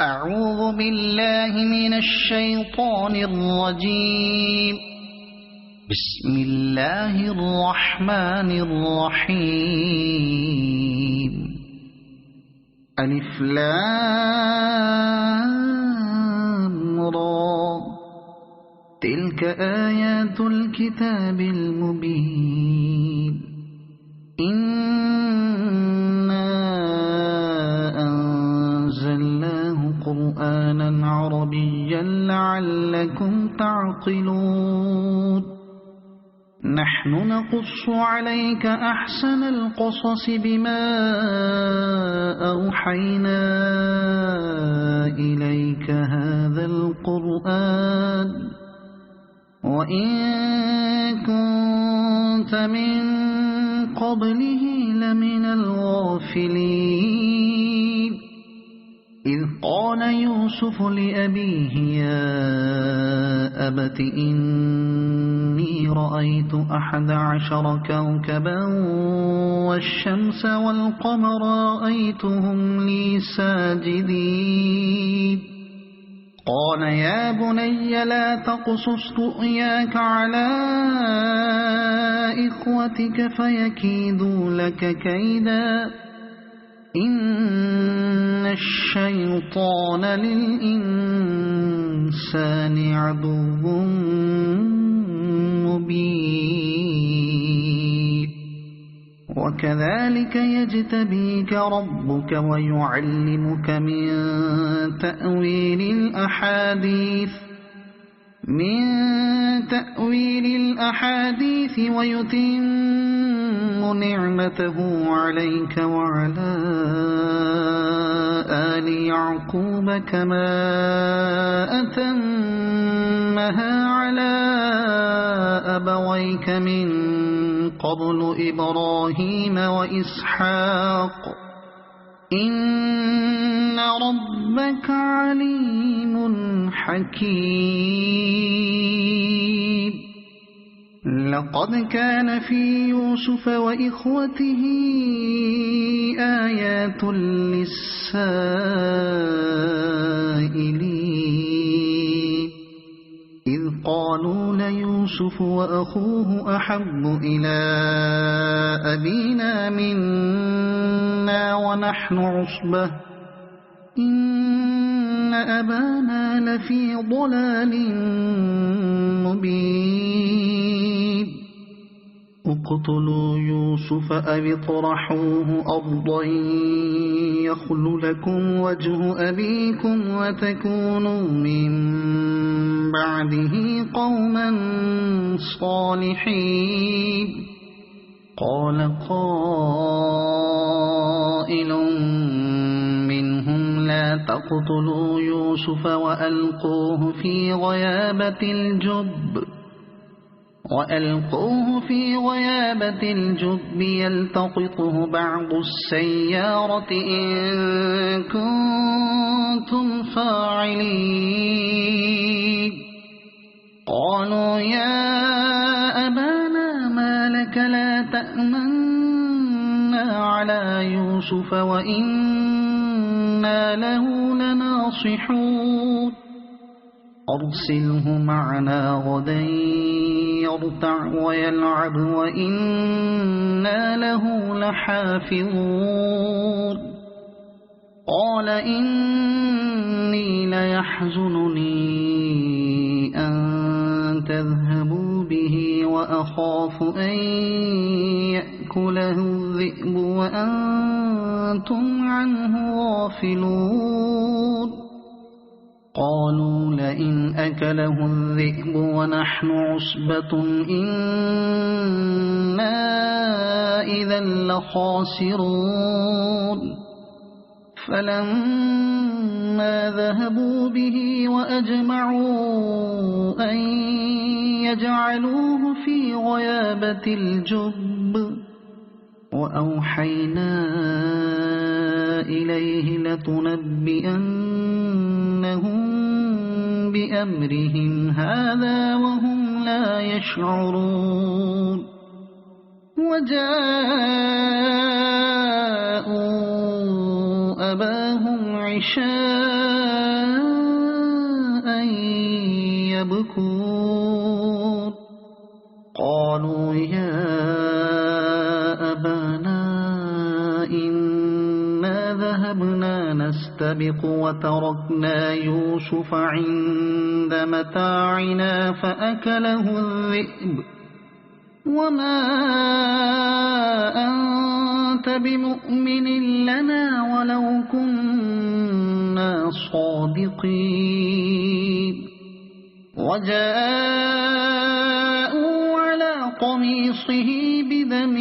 أعوذ بالله من الشيطان الرجيم. بسم الله الرحمن الرحيم. ألف لام را. تلك آيات الكتاب المبين. إنا أنزلناه قرآنا عربيا لعلكم تعقلون. نحن نقص عليك أحسن القصص بما أوحينا إليك هذا القرآن وإن كنت من قبله لمن الغافلين. إذ قال يوسف لأبيه يا أبت إني رأيت 11 كوكبا والشمس والقمر رأيتهم لي ساجدين. قال يا بني لا تقصص رؤياك على إخوتك فيكيدوا لك كيدا إن الشيطان للإنسان عدو مبين. وكذلك يجتبيك ربك ويعلمك من تأويل الأحاديث ويتم نعمته عليك وعلى آل يعقوب كما أتمها على أبويك من قبل إبراهيم وإسحاق إن ربك عليم حكيم. لقد كان في يوسف وإخوته آيات للسائلين إذ قالوا ليوسف وأخوه أحب إلى أبينا منا ونحن عصبة إن أبانا لفي ضلال مبين. اقتلوا يوسف أو اطرحوه أرضا يخل لكم وجه أبيكم وتكونوا من بعده قوما صالحين. قال قائل منهم لا تقتلوا يوسف وألقوه في غيابة الجب يلتقطه بعض السيارة إن كنتم فاعلين. قالوا يا أبانا ما لك لا تأمنا على يوسف وإنا له لناصحون. أرسله معنا غدا يرتع ويلعب وإنا له لحافظون. قال إني ليحزنني أن تذهبوا به وأخاف أن يأكله الذئب وأنتم عنه غافلون. قالوا لئن أكله الذئب ونحن عصبة إنا إذا لخاسرون. فلما ذهبوا به وأجمعوا أن يجعلوه في غيابة الجب وأوحينا إليه لتنبئنهم بأمرهم هذا وهم لا يشعرون. وجاءوا أباهم عشاء يبكون قالوا يا أبانا إنا ذهبنا نستبق وتركنا يوسف عند متاعنا فأكله الذئب وما أنت بمؤمن لنا ولو كنا صادقين وجاءوا على قميصه بدم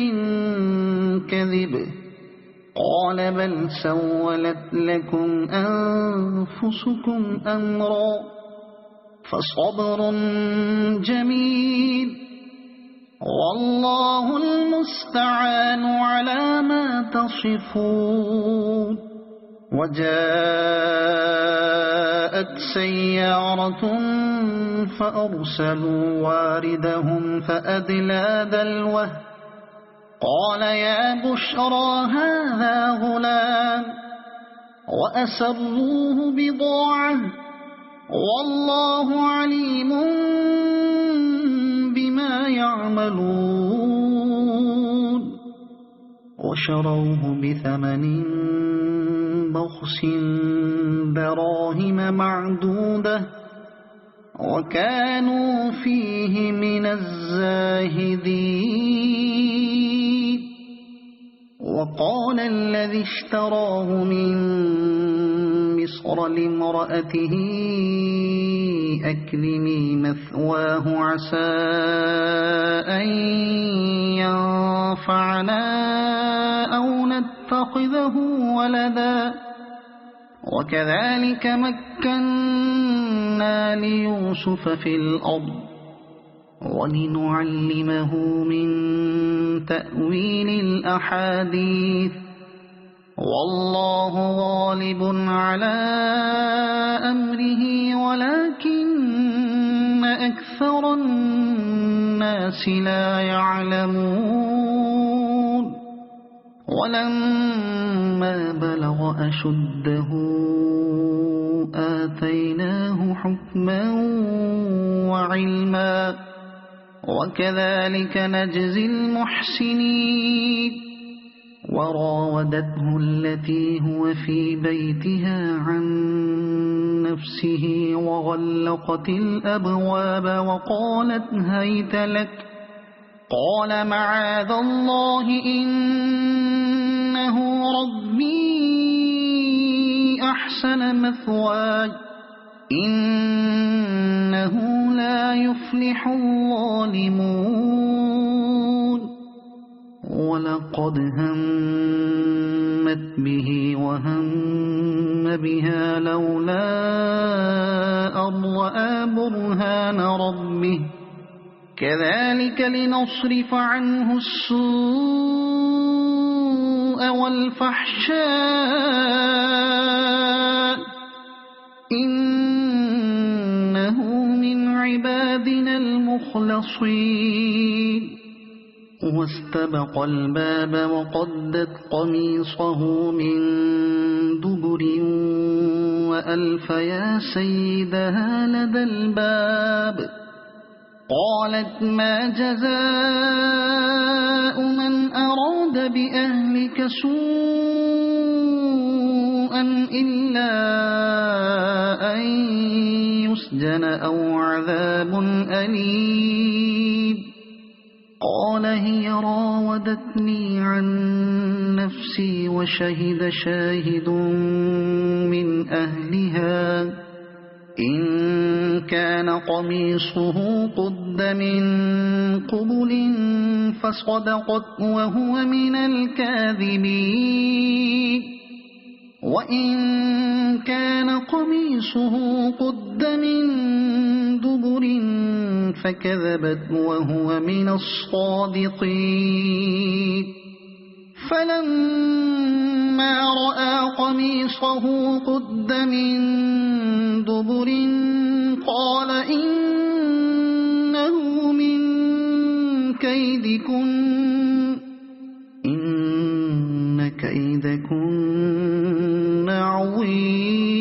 كذب قال بل سولت لكم أنفسكم أمرا فصبر جميل والله المستعان على ما تصفون وجاءت سيارة فأرسلوا واردهم فأدلى دلوه قال يا بشرى هذا غلام وأسروه بضاعة والله عليم بما يعملون وشروه بثمن بخس دراهم معدودة وكانوا فيه من الزاهدين وقال الذي اشتراه من مصر لامرأته أكرمي مثواه عسى أن ينفعنا أو نتخذه ولدا وكذلك مكنا ليوسف في الأرض ولنعلمه من تأويل الأحاديث والله غالب على أمره ولكن أكثر الناس لا يعلمون ولما بلغ أشده آتيناه حكما وعلما وكذلك نجزي المحسنين وراودته التي هو في بيتها عن نفسه وغلقت الأبواب وقالت هيت لك قال معاذ الله إنه ربي أحسن مثواي إنه لا يفلح الظالمون ولقد همت به وهم بها لولا أن رأى برهان ربه كذلك لنصرف عنه السوء والفحشاء إنه من عبادنا المخلصين واستبق الباب وقدت قميصه من دبر وألف يا سيدها لدى الباب قالت ما جزاء من أراد بأهلك سوءا إلا أن يسجن أو عذاب أليم قال هي راودتني عن نفسي وشهد شاهد من أهلها إن كان قميصه قد من قبل فصدقت وهو من الكاذبين وإن كان قميصه قد من دبر فكذبت وهو من الصادقين فلما رأى قميصه قد من دبر قال إنه من كيدكن إن كيدكن عظيم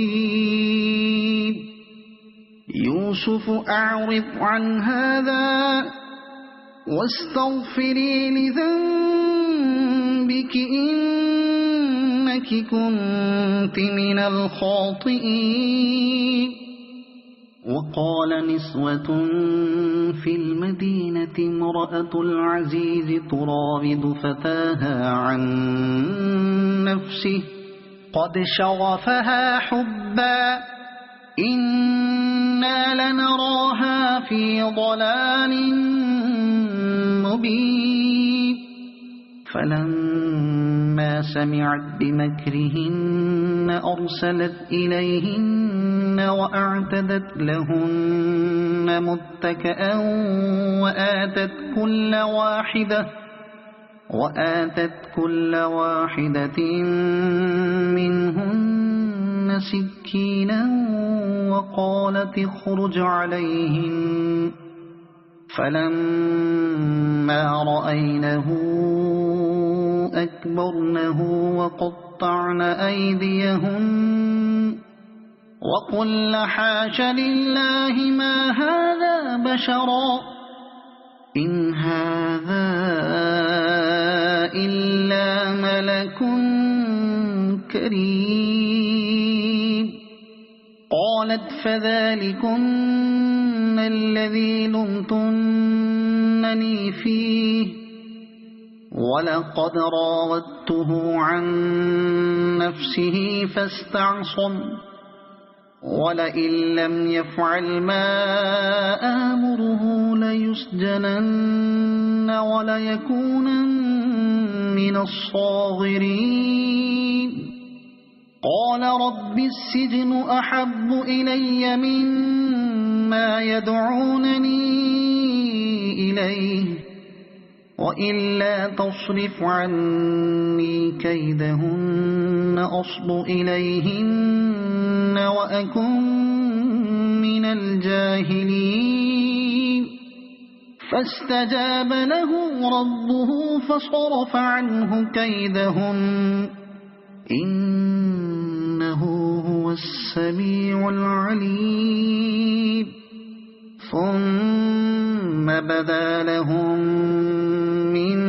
يوسف أعرض عن هذا واستغفري لذنبك إنك كنت من الخاطئين. وقال نسوة في المدينة امرأة العزيز تراود فتاها عن نفسه قد شغفها حبا إنا لنراها في ضلال مبين. فلما سمعت بمكرهن أرسلت إليهن وأعتدت لهن متكئا وآتت كل واحدة منهن سكينا وقالت اخرج عليهن. فلما رأينه أكبرنه وقطعن أيديهن وقلن حاش لله ما هذا بشرا إن هذا إلا ملك كريم. قالت فذلكن الذي لمتنني فيه ولقد راودته عن نفسه فاستعصم ولئن لم يفعل ما آمره ليسجنن وليكونن من الصاغرين. قال رب السجن أحب إلي مما يدعونني إليه وإلا تصرف عني كيدهن أصب إليهن وأكن من الجاهلين. فاستجاب له ربه فصرف عنه كيدهن إنه هو السميع العليم. ثم بدا لهم من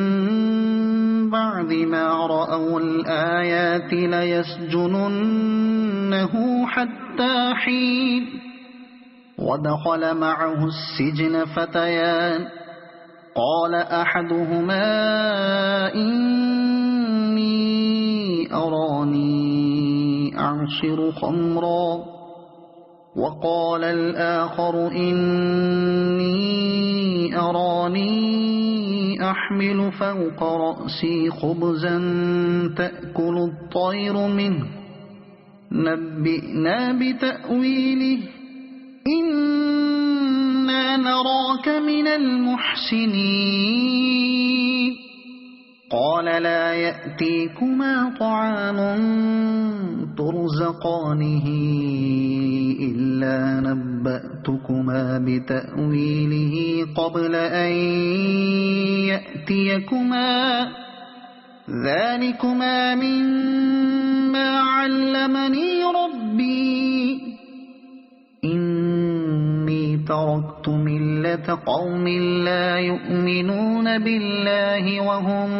بعد ما رأوا الآيات ليسجننه حتى حين. ودخل معه السجن فتيان قال أحدهما إني أراني أعصر خمرا وقال الآخر إني أراني أحمل فوق رأسي خبزا تأكل الطير منه نبئنا بتأويله إنا نراك من المحسنين. قال لا يأتيكما طعام ترزقانه إلا نبأتكما بتأويله قبل أن يأتيكما ذلكما مما علمني ربي إني تركت ملة قوم لا يؤمنون بالله وهم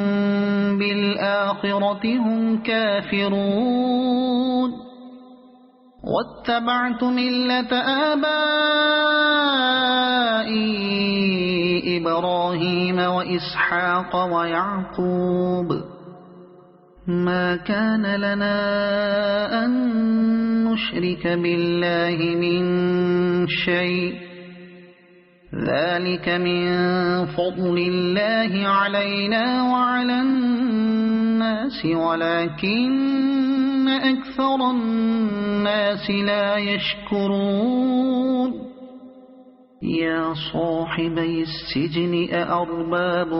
بالآخرة هم كافرون واتبعت ملة آبائي إبراهيم وإسحاق ويعقوب ما كان لنا أن نشرك بالله من شيء ذلك من فضل الله علينا وعلى الناس ولكن أكثر الناس لا يشكرون. يا صاحبي السجن أأرباب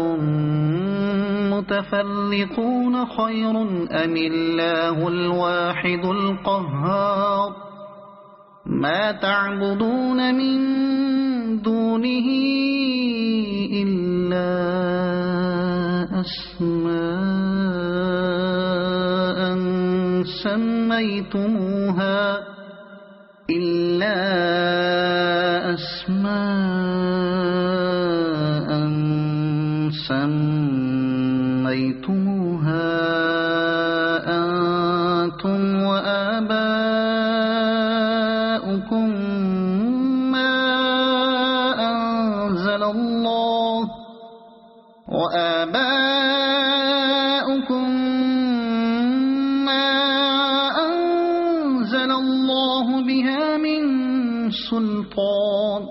متفرقون خير أم الله الواحد القهار ما تعبدون من دونه إلا أسماء أسماء سميتموها أنتم وآباؤكم ما أنزل الله بها من سلطان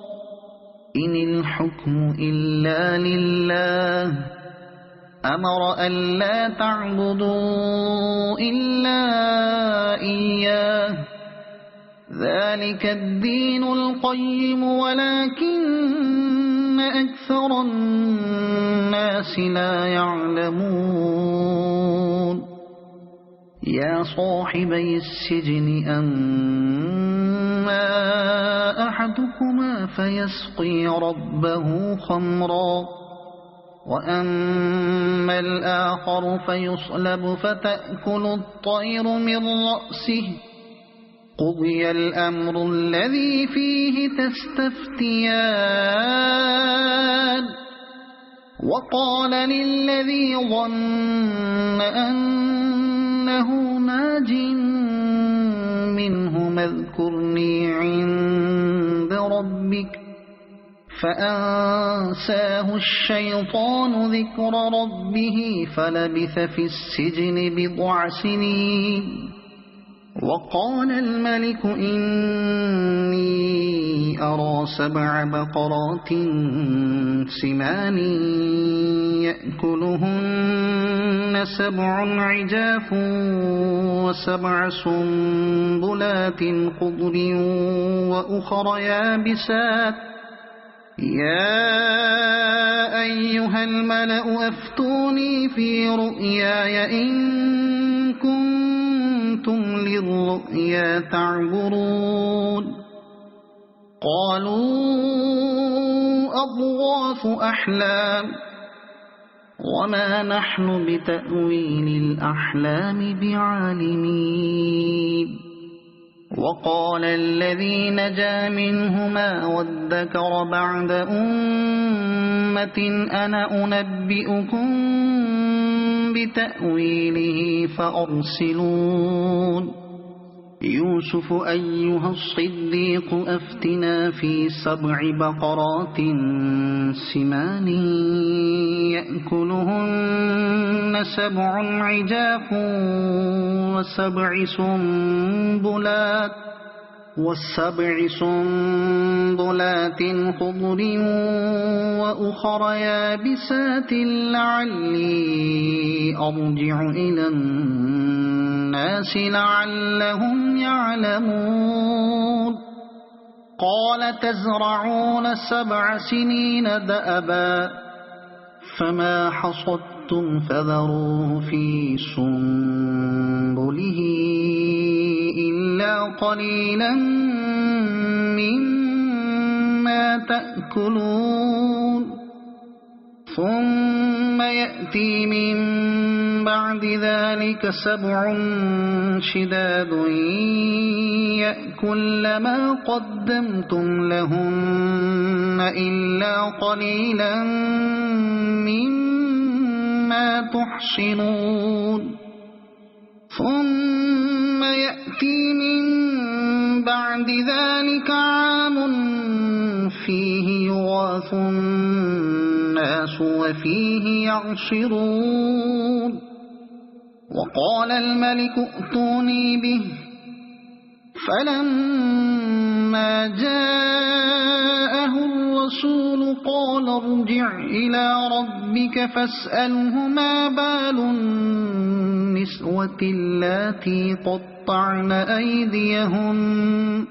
إن الحكم إلا لله أمر ألا تعبدوا إلا إياه ذلك الدين القيم ولكن أكثر الناس لا يعلمون يا صاحبي السجن أما أحدكما فيسقي ربه خمرا وأما الآخر فيصلب فتأكل الطير من رأسه قضي الأمر الذي فيه تستفتيان وقال للذي ظن أنه ناج منه اذكرني عند ربك فأنساه الشيطان ذكر ربه فلبث في السجن بضع سنين وقال الملك إني أرى 7 بقرات سمان يأكلهن 7 عجاف و7 سنبلات خضر وأخر يابسات يا أيها الملأ أفتوني في رؤياي إن كنتم للرؤيا تعبرون قالوا أضغاث أحلام وما نحن بتأويل الأحلام بعالمين وقال الذي نجا منهما وادكر بعد أمة أنا أنبئكم بتأويله فأرسلون يوسف أيها الصديق أفتنا في 7 بقرات سمان يأكلهن 7 عجاف و7 سنبلات خضر وأخر يابسات لعلي أرجع إلى الناس لعلهم يعلمون قال تزرعون 7 سنين دأبا فما حصدتم فذروه في سنبله إلا قليلا مما تأكلون ثم يأتي من بعد ذلك 7 شداد يأكل ما قدمتم لهن إلا قليلا مما تحصنون ثم يأتي من بعد ذلك عام فيه يغاث الناس وفيه يعصرون وقال الملك ائتوني به فلما جاءه الرسول قال ارجع إلى ربك فاسأله ما بال النسوة اللاتي قطعن أيديهن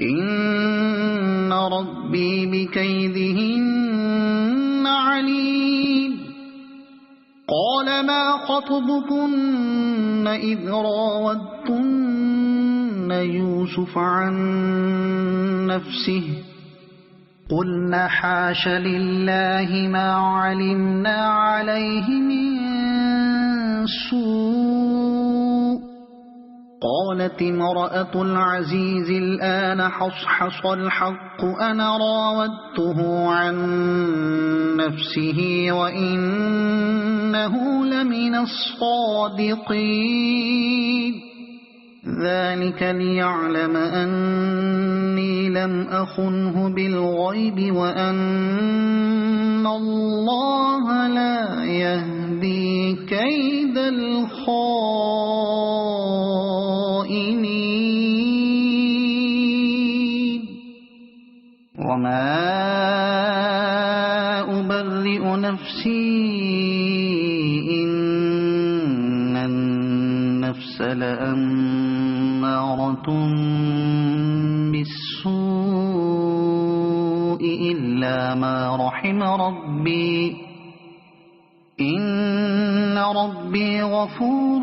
إن ربي بكيدهن عليم قال ما خطبكن إذ راودتن يوسف عن نفسه قلنا حاش لله ما علمنا عليه من سوء قالت امرأة العزيز الآن حصحص الحق أنا راودته عن نفسه وإنه لمن الصادقين ذلك ليعلم أني لم أخنه بالغيب وأن الله لا يهدي كيد الخائنين وما أبرئ نفسي إن النفس لأمارة بالسوء إلا ما رحم ربي إن ربي غفور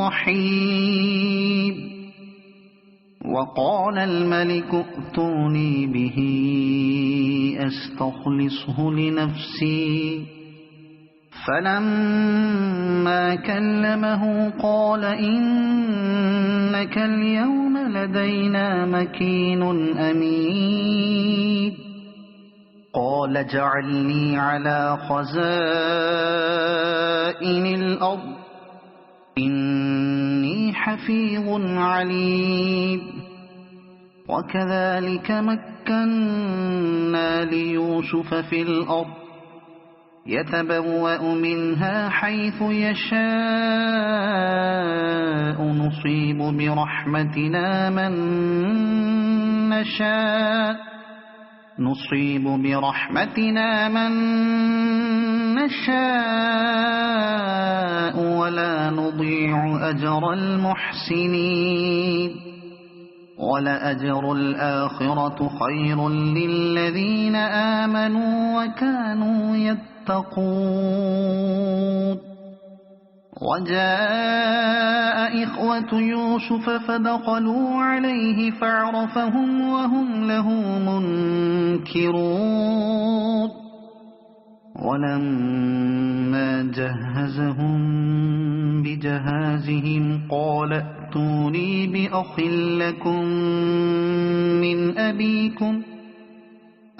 رحيم وقال الملك ائتوني به أستخلصه لنفسي فلما كلمه قال إنك اليوم لدينا مكين أمين قال اجعلني على خزائن الأرض إني حفيظ عليم وكذلك مكنا ليوسف في الأرض يتبوأ منها حيث يشاء نصيب برحمتنا من نشاء ولا نضيع أجر المحسنين ولأجر الآخرة خير للذين آمنوا وكانوا يتقون وجاء إخوة يوسف فدخلوا عليه فعرفهم وهم له منكرون ولما جهزهم بجهازهم قال ائتوني بأخ لكم من أبيكم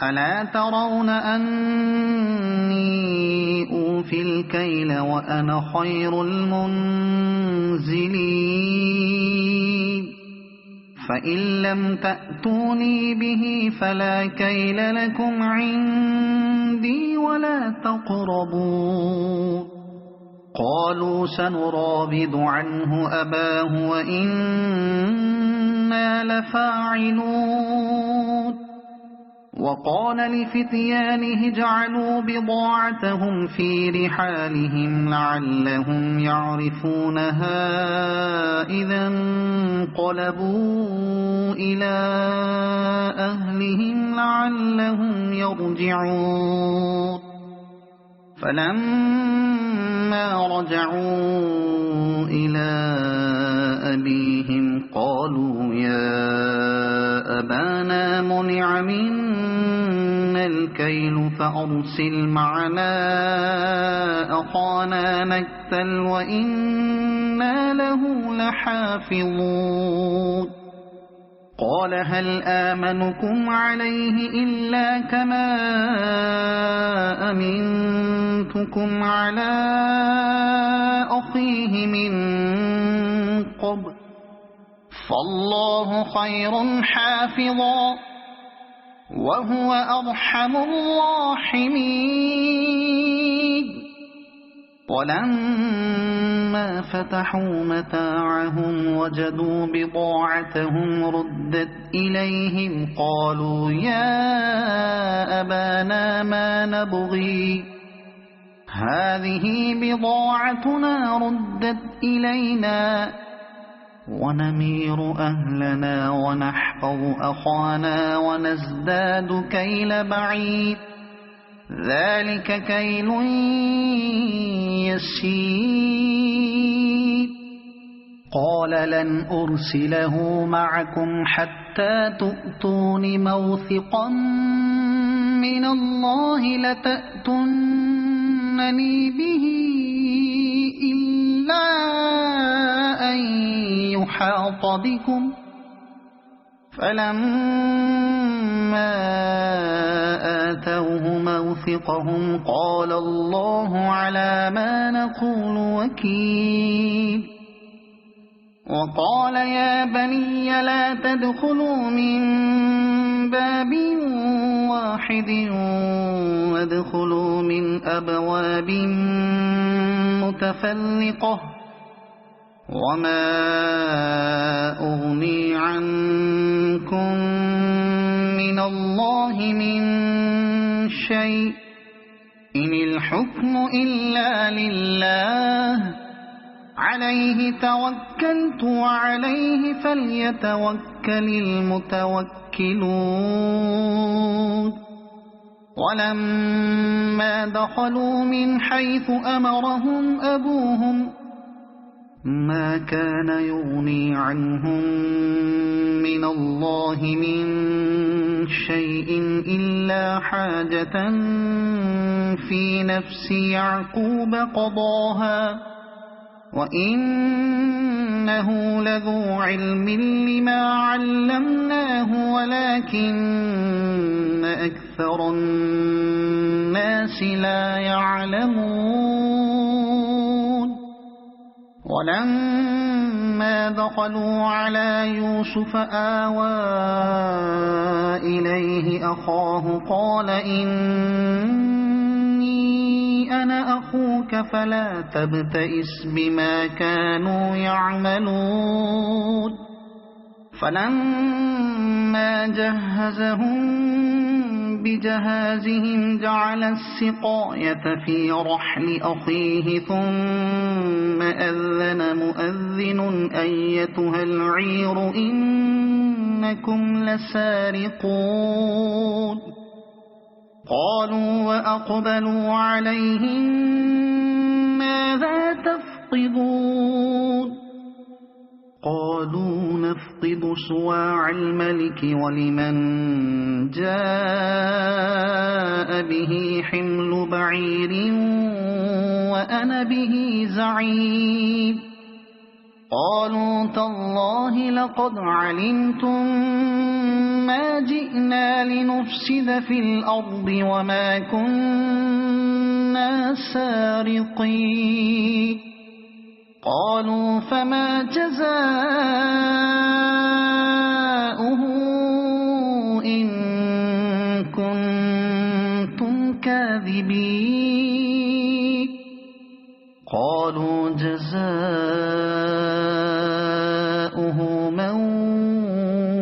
ألا ترون أني أوفي الكيل وأنا خير المنزلين فإن لم تأتوني به فلا كيل لكم عندي ولا تقربون قالوا سنراود عنه أباه وإنا لفاعلون وقال لفتيانه اجعلوا بضاعتهم في رحالهم لعلهم يعرفونها إذا انقلبوا إلى أهلهم لعلهم يرجعون فلما رجعوا إلى أبيهم قالوا يا أبانا منع منا الكيل فأرسل معنا أخانا نكتل وإنا له لحافظون قال هل آمنكم عليه إلا كما أمنتكم على أخيه من قبل فالله خير حافظا وهو أرحم الراحمين ولما فتحوا متاعهم وجدوا بضاعتهم ردت إليهم قالوا يا أبانا ما نبغي هذه بضاعتنا ردت إلينا ونمير أهلنا ونحفظ أخانا ونزداد كيل بعيد ذلك كيل يسير قال لن أرسله معكم حتى تؤتون موثقا من الله لتأتونني به إلا أن أحاط بكم فلما آتوه موثقهم قال الله على ما نقول وكيل وقال يا بني لا تدخلوا من باب واحد وادخلوا من أبواب متفرقة وما أغني عنكم من الله من شيء إن الحكم إلا لله عليه توكلت وعليه فليتوكل المتوكلون ولما دخلوا من حيث أمرهم أبوهم ما كان يغني عنهم من الله من شيء إلا حاجة في نفس يعقوب قضاها وإنه لذو علم لما علمناه ولكن أكثر الناس لا يعلمون ولما دخلوا على يوسف آوى إليه أخاه قال إني أنا أخوك فلا تبتئس بما كانوا يعملون فلما جهزهم بجهازهم جعل السقاية في رحل أخيه ثم أذن مؤذن أيتها العير إنكم لسارقون قالوا وأقبلوا عليهم ماذا تفقدون قالوا نفقد صواع الملك ولمن جاء به حمل بعير وأنا به زعيم قالوا تالله لقد علمتم ما جئنا لنفسد في الأرض وما كنا سارقين قالوا فما جزاؤه إن كنتم كاذبين قالوا جزاؤه من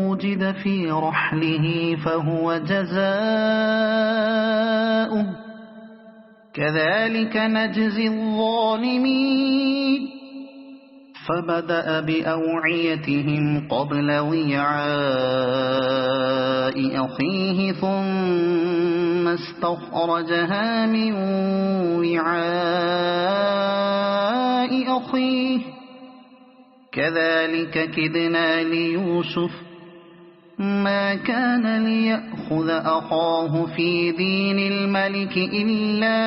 وجد في رحله فهو جزاؤه كذلك نجزي الظالمين فبدأ بأوعيتهم قبل وعاء أخيه ثم استخرجها من وعاء أخيه كذلك كدنا ليوسف ما كان ليأخذ أخاه في دين الملك إلا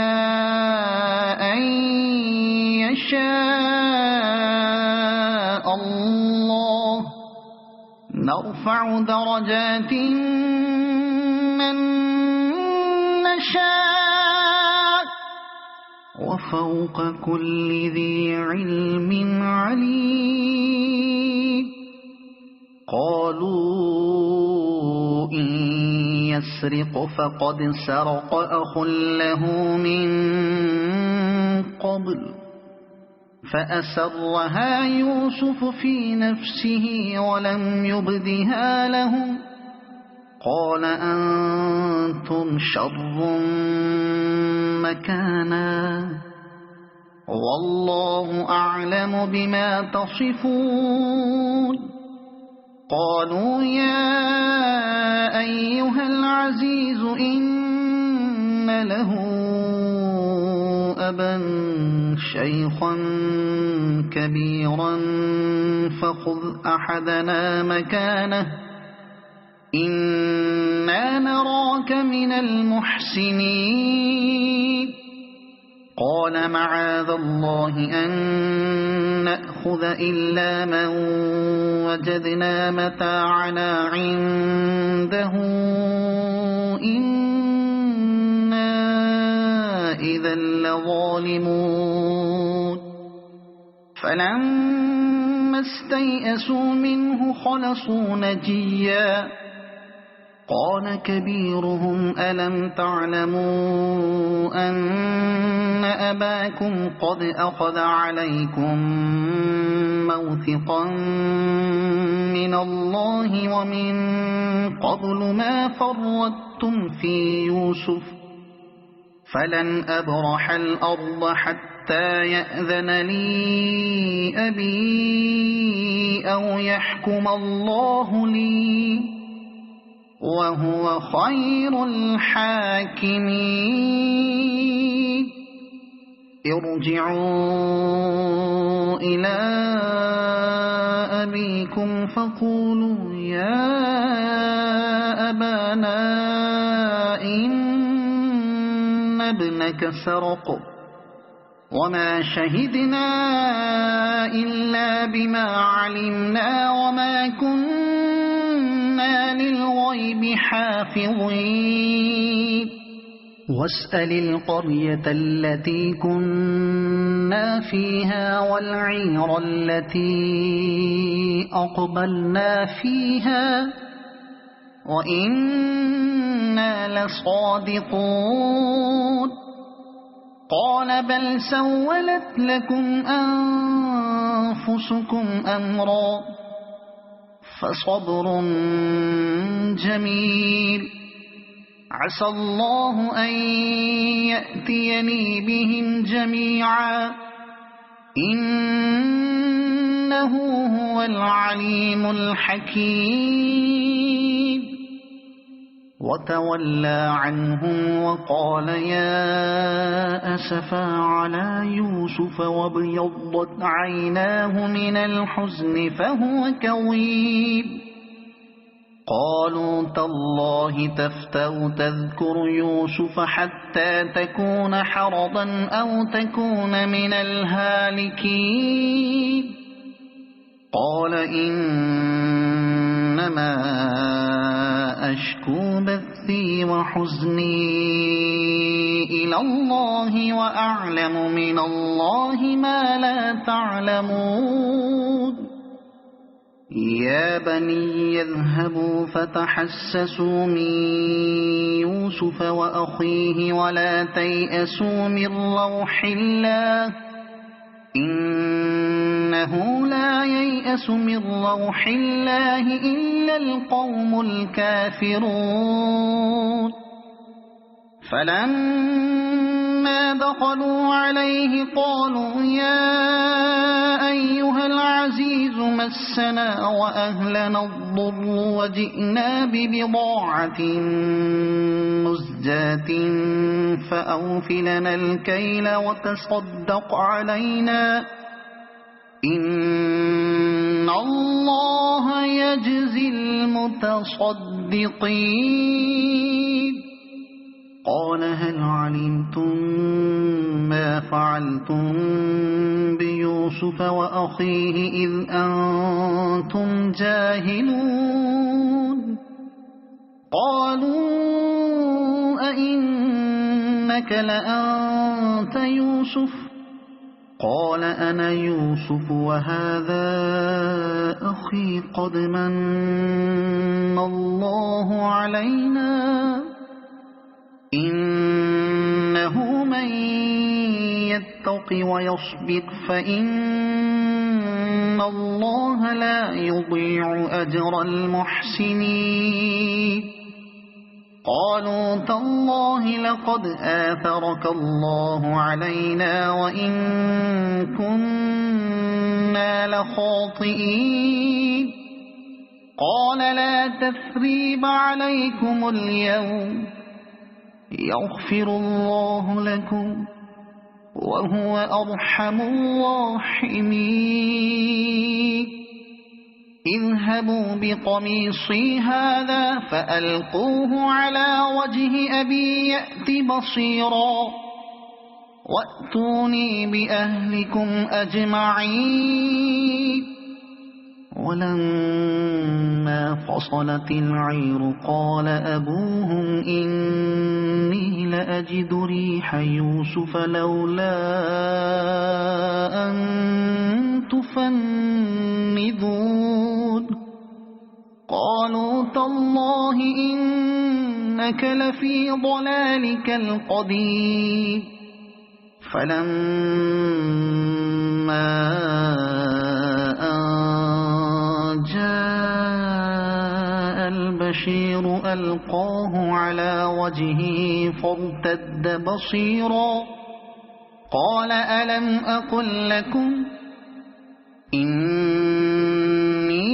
أن يشاء الله نرفع درجات من نشاء وفوق كل ذي علم عليم قالوا إن يسرق فقد سرق أخ له من قبل فأسرها يوسف في نفسه ولم يبدها لهم قال أنتم شر مكانا والله أعلم بما تصفون قالوا يا أيها العزيز إن له أبا شيخا كبيرا فخذ أحدنا مكانه إنا نراك من المحسنين قال معاذ الله أن نأخذ إلا من وجدنا متاعنا عنده إنا إذا لظالمون فلما استيئسوا منه خلصوا نجيا قال كبيرهم ألم تعلموا أن أباكم قد أخذ عليكم موثقا من الله ومن قبل ما فرطتم في يوسف فلن أبرح الأرض حتى يأذن لي أبي أو يحكم الله لي وهو خير الحاكمين ارجعوا إلى أبيكم فقولوا يا أبانا إن ابنك سرق وما شهدنا إلا بما علمنا وما كنا للغيب حافظين واسأل القرية التي كنا فيها والعير التي أقبلنا فيها وإنا لصادقون قال بل سولت لكم أنفسكم أمرا فصبر جميل عسى الله أن يأتيني بهم جميعا إنه هو العليم الحكيم وتولى عنهم وقال يا أسفا على يوسف وابيضت عيناه من الحزن فهو كظيم قالوا تالله تفتأ تذكر يوسف حتى تكون حرضا أو تكون من الهالكين قال إنما أشكو بثي وحزني إلى الله وأعلم من الله ما لا تعلمون يا بني يذهبوا فتحسسوا من يوسف وأخيه ولا تيأسوا من روح الله إنه لا ييأس من روح الله إلا القوم الكافرون فلما دخلوا عليه قالوا يا أيها العزيز مسنا وأهلنا الضر وجئنا ببضاعة مزجاة فأوف لنا الكيل وتصدق علينا إن الله يجزي المتصدقين قال هل علمتم ما فعلتم بيوسف وأخيه إذ أنتم جاهلون قالوا أئنك لأنت يوسف قال أنا يوسف وهذا أخي قد من الله علينا إنه من يتق ويصبر فإن الله لا يضيع أجر المحسنين قالوا تالله لقد آثرك الله علينا وإن كنا لخاطئين قال لا تثريب عليكم اليوم يغفر الله لكم وهو أرحم الراحمين اذهبوا بقميصي هذا فألقوه على وجه أبي يأت بصيرا وَأْتُونِي بِأَهْلِكُمْ أَجْمَعِينَ وَلَمَّا فَصَلَتِ الْعِيرُ قَالَ أَبُوهُمْ إِنِّي لَأَجِدُ رِيحَ يُوسُفَ لَوْلَا أَن تُفَنِّدُونِ قَالُوا تَاللَّهِ إِنَّكَ لَفِي ضَلَالِكَ الْقَدِيمِ فَلَمَّا أَن جَاءَ الْبَشِيرُ أَلْقَاهُ عَلَى وَجْهِهِ فَارْتَدَّ بَصِيرًا قَالَ أَلَمْ أَقُل لَّكُمْ إِنِّي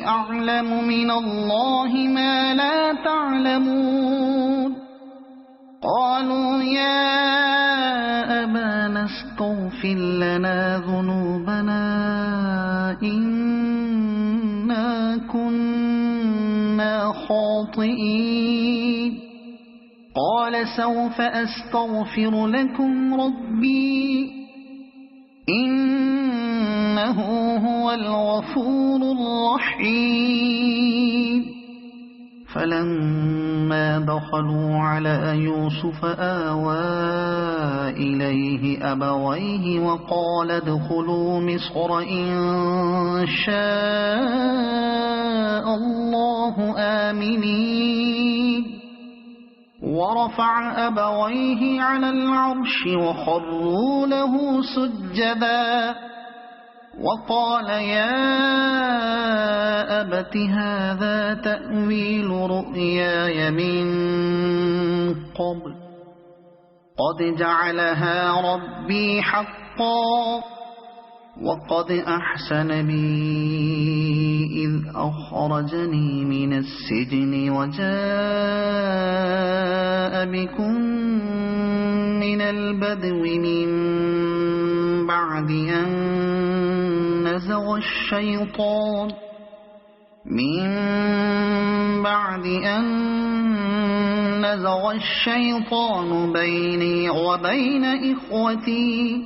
أَعْلَمُ مِنَ اللَّهِ مَا لَا تَعْلَمُونَ قَالُوا يَا أَبَانَا اسْتَغْفِرْ لَنَا ذُنُوبَنَا إِنَّا كُنَّا خَاطِئِينَ قَالَ سَوْفَ أَسْتَغْفِرُ لَكُمْ رَبِّي إِنَّهُ هُوَ الْغَفُورُ الرَّحِيمُ فَلَمَّا دَخَلُوا عَلَى يُوسُفَ آوَى إِلَيْهِ أَبَوَيْهِ وَقَالَ ادْخُلُوا مِصْرَ إِن شَاءَ اللَّهُ آمِنِينَ ورفع أبويه على العرش وخروا له سجدا وقال يا أبت هذا تأويل رؤياي من قبل قد جعلها ربي حقا وقد أحسن بي إذ أخرجني من السجن وجاء بكم من البدو من بعد أن نزغ الشيطان بيني وبين إخوتي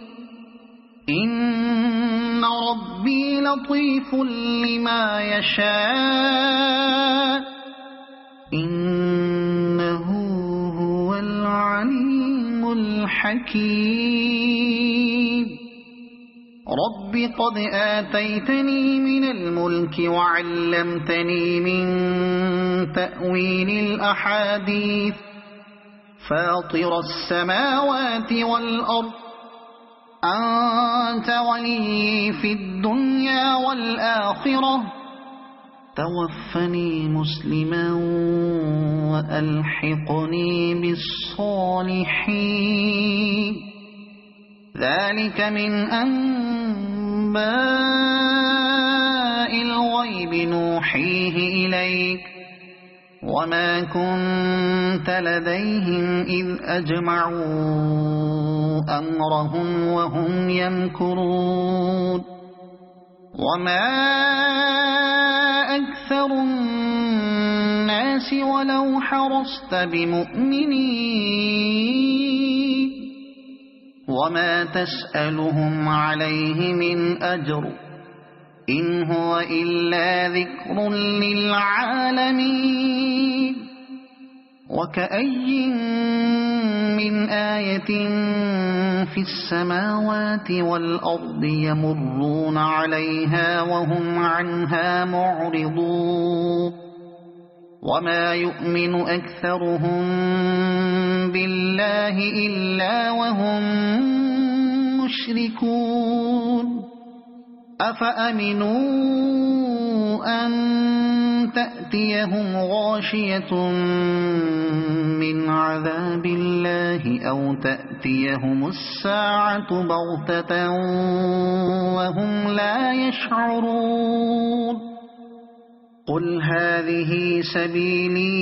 إن ربي لطيف لما يشاء إنه هو العليم الحكيم رب قد آتيتني من الملك وعلمتني من تأويل الأحاديث فاطر السماوات والأرض أنت ولي في الدنيا والآخرة توفني مسلما وألحقني بالصالحين ذلك من أنباء الغيب نوحيه إليك وما كنت لديهم إذ أجمعوا أمرهم وهم يمكرون وما أكثر الناس ولو حرصت بمؤمنين وما تسألهم عليه من أجر إن هو إلا ذكر للعالمين وكأي من آية في السماوات والأرض يمرون عليها وهم عنها معرضون وما يؤمن أكثرهم بالله إلا وهم مشركون أفأمنوا أن تأتيهم غاشية من عذاب الله أو تأتيهم الساعة بغتة وهم لا يشعرون قل هذه سبيلي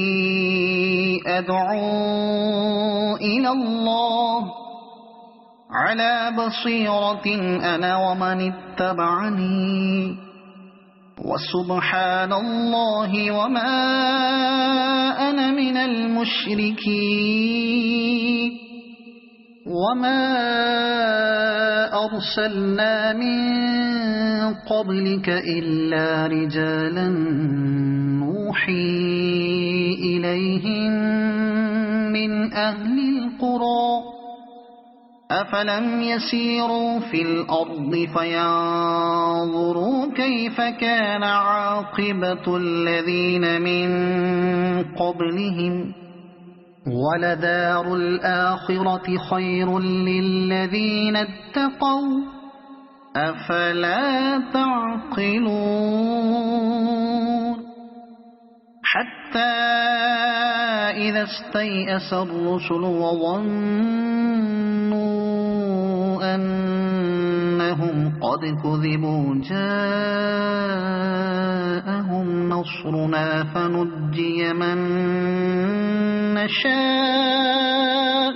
أدعو إلى الله على بصيرة أنا ومن اتبعني وسبحان الله وما أنا من المشركين وما أرسلنا من قبلك إلا رجالا نوحي إليهم من أهل القرى أفلم يسيروا في الأرض فينظروا كيف كان عاقبة الذين من قبلهم ولدار الآخرة خير للذين اتقوا أفلا تعقلون حتى إذا استيأس الرسل وظنوا أنهم قد كذبوا جاءهم نصرنا فنجي من نشاء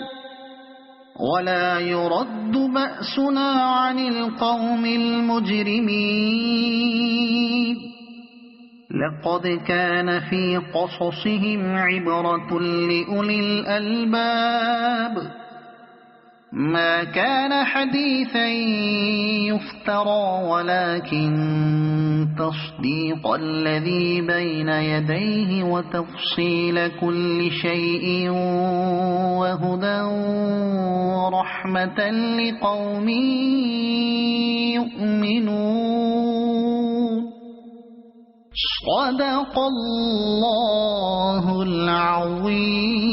ولا يرد بأسنا عن القوم المجرمين لقد كان في قصصهم عبرة لأولي الألباب ما كان حديثا يفترى ولكن تصديق الذي بين يديه وتفصيل كل شيء وهدى ورحمة لقوم يؤمنون صدق الله العظيم.